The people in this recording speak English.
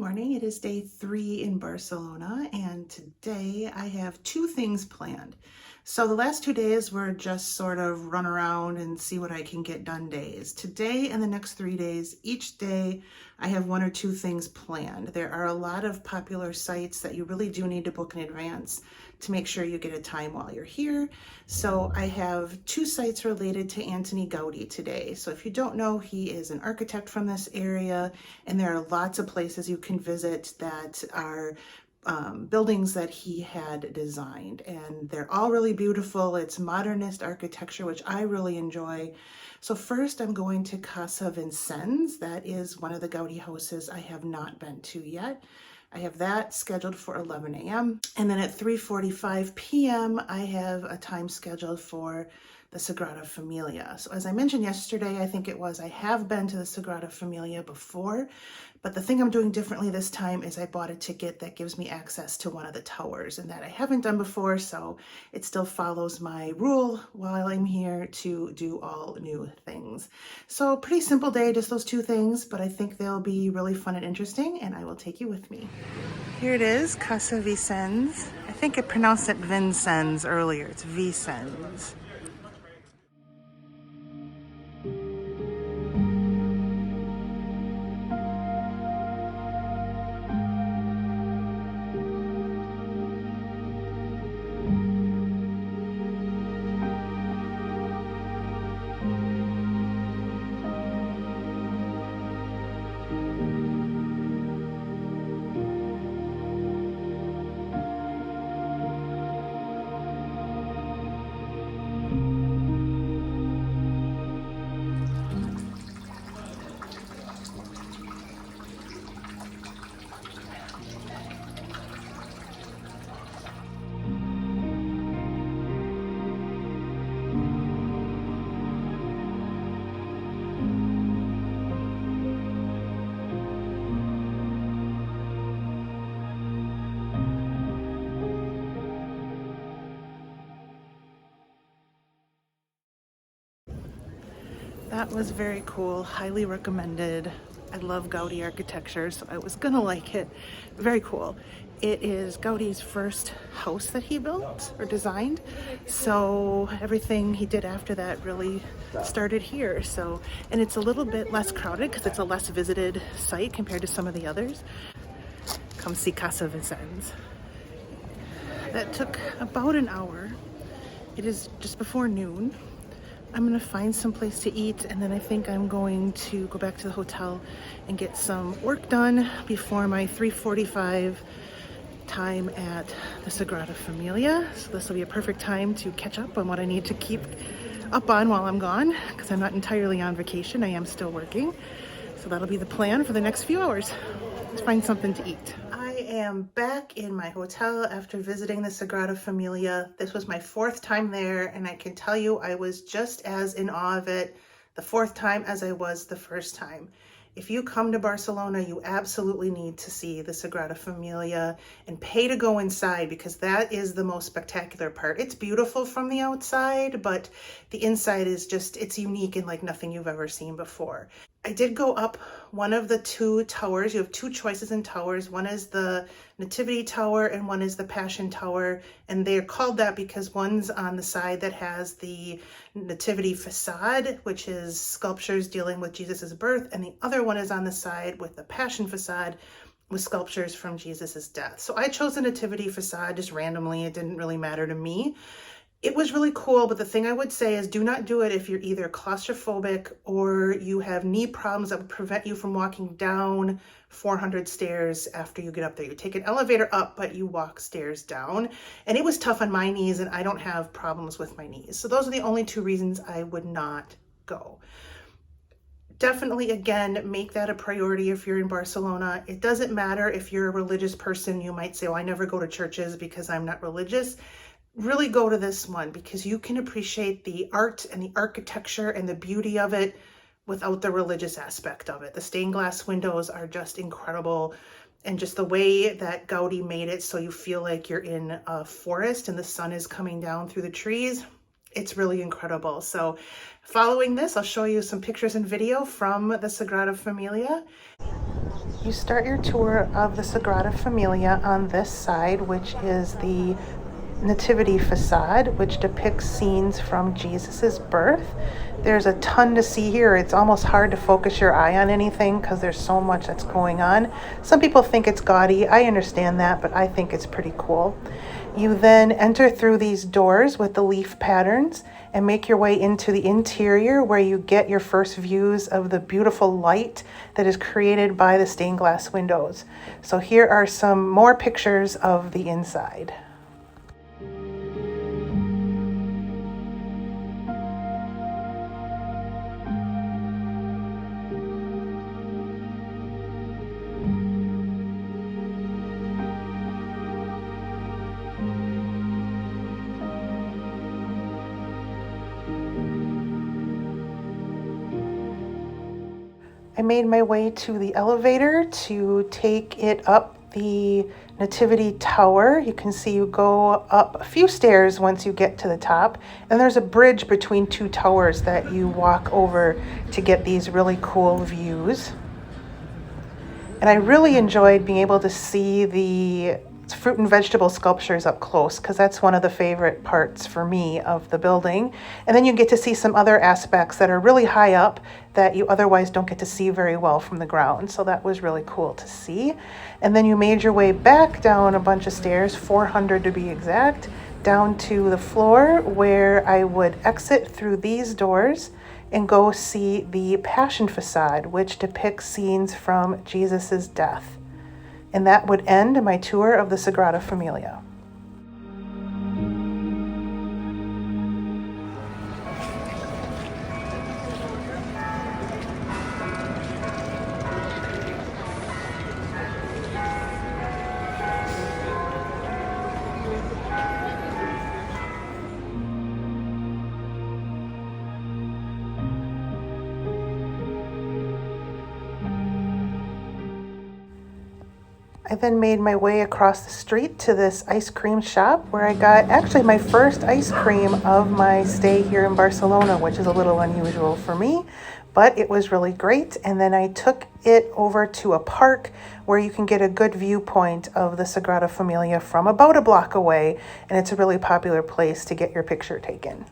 morning. It is day 3 in Barcelona, and today I have 2 things planned. So the last 2 days were just sort of run around and see what I can get done days. Today and the next 3 days, each day I have 1 or 2 things planned. There are a lot of popular sites that you really do need to book in advance to make sure you get a time while you're here. So I have 2 sites related to Antonio Gaudí today. So if you don't know, he is an architect from this area, and there are lots of places you can visit that are buildings that he had designed, and they're all really beautiful. It's modernist architecture, which I really enjoy. So first I'm going to Casa Vicens. That is one of the Gaudí houses I have not been to yet. I have that scheduled for 11 a.m. And then at 3:45 p.m. I have a time scheduled for the Sagrada Familia. So as I mentioned yesterday, I think it was, I have been to the Sagrada Familia before, but the thing I'm doing differently this time is I bought a ticket that gives me access to one of the towers, and that I haven't done before, so it still follows my rule while I'm here to do all new things. So pretty simple day, just those 2 things, but I think they'll be really fun and interesting, and I will take you with me. Here it is, Casa Vicens. I think I pronounced it Vincennes earlier. It's Vicens. That was very cool, highly recommended. I love Gaudí architecture, so I was gonna like it. Very cool. It is Gaudí's first house that he built or designed, so everything he did after that really started here. So, and it's a little bit less crowded because it's a less visited site compared to some of the others. Come see Casa Vicens. That took about an hour. It is just before noon. I'm gonna find some place to eat, and then I think I'm going to go back to the hotel and get some work done before my 3:45 time at the Sagrada Familia. So this will be a perfect time to catch up on what I need to keep up on while I'm gone, because I'm not entirely on vacation. I am still working. So that'll be the plan for the next few hours. Let's find something to eat. I am back in my hotel after visiting the Sagrada Familia. This was my 4th time there, and I can tell you I was just as in awe of it the 4th time as I was the first time. If you come to Barcelona, you absolutely need to see the Sagrada Familia and pay to go inside, because that is the most spectacular part. It's beautiful from the outside, but the inside is just, it's unique and like nothing you've ever seen before. I did go up one of the 2 towers. You have 2 choices in towers. One is the Nativity Tower and one is the Passion Tower. And they're called that because one's on the side that has the Nativity facade, which is sculptures dealing with Jesus's birth. And the other one is on the side with the Passion facade, with sculptures from Jesus's death. So I chose the Nativity facade just randomly. It didn't really matter to me. It was really cool, but the thing I would say is do not do it if you're either claustrophobic or you have knee problems that would prevent you from walking down 400 stairs after you get up there. You take an elevator up, but you walk stairs down. And it was tough on my knees, and I don't have problems with my knees. So those are the only 2 reasons I would not go. Definitely, again, make that a priority if you're in Barcelona. It doesn't matter if you're a religious person. You might say, oh, I never go to churches because I'm not religious. Really go to this one, because you can appreciate the art and the architecture and the beauty of it without the religious aspect of it. The stained glass windows are just incredible, and just the way that Gaudí made it so you feel like you're in a forest and the sun is coming down through the trees. It's really incredible. So following this, I'll show you some pictures and video from the Sagrada Familia. You start your tour of the Sagrada Familia on this side, which is the Nativity facade, which depicts scenes from Jesus's birth. There's a ton to see here. It's almost hard to focus your eye on anything because there's so much that's going on. Some people think it's gaudy. I understand that, but I think it's pretty cool. You then enter through these doors with the leaf patterns and make your way into the interior, where you get your first views of the beautiful light that is created by the stained glass windows. So here are some more pictures of the inside. I made my way to the elevator to take it up the Nativity Tower. You can see you go up a few stairs once you get to the top, and there's a bridge between two towers that you walk over to get these really cool views. And I really enjoyed being able to see the fruit and vegetable sculptures up close, because that's one of the favorite parts for me of the building. And then you get to see some other aspects that are really high up that you otherwise don't get to see very well from the ground. So that was really cool to see. And then you made your way back down a bunch of stairs, 400 to be exact, down to the floor where I would exit through these doors and go see the Passion facade, which depicts scenes from Jesus's death. And that would end my tour of the Sagrada Familia. I then made my way across the street to this ice cream shop where I got actually my first ice cream of my stay here in Barcelona, which is a little unusual for me, but it was really great. And then I took it over to a park where you can get a good viewpoint of the Sagrada Familia from about a block away, and it's a really popular place to get your picture taken.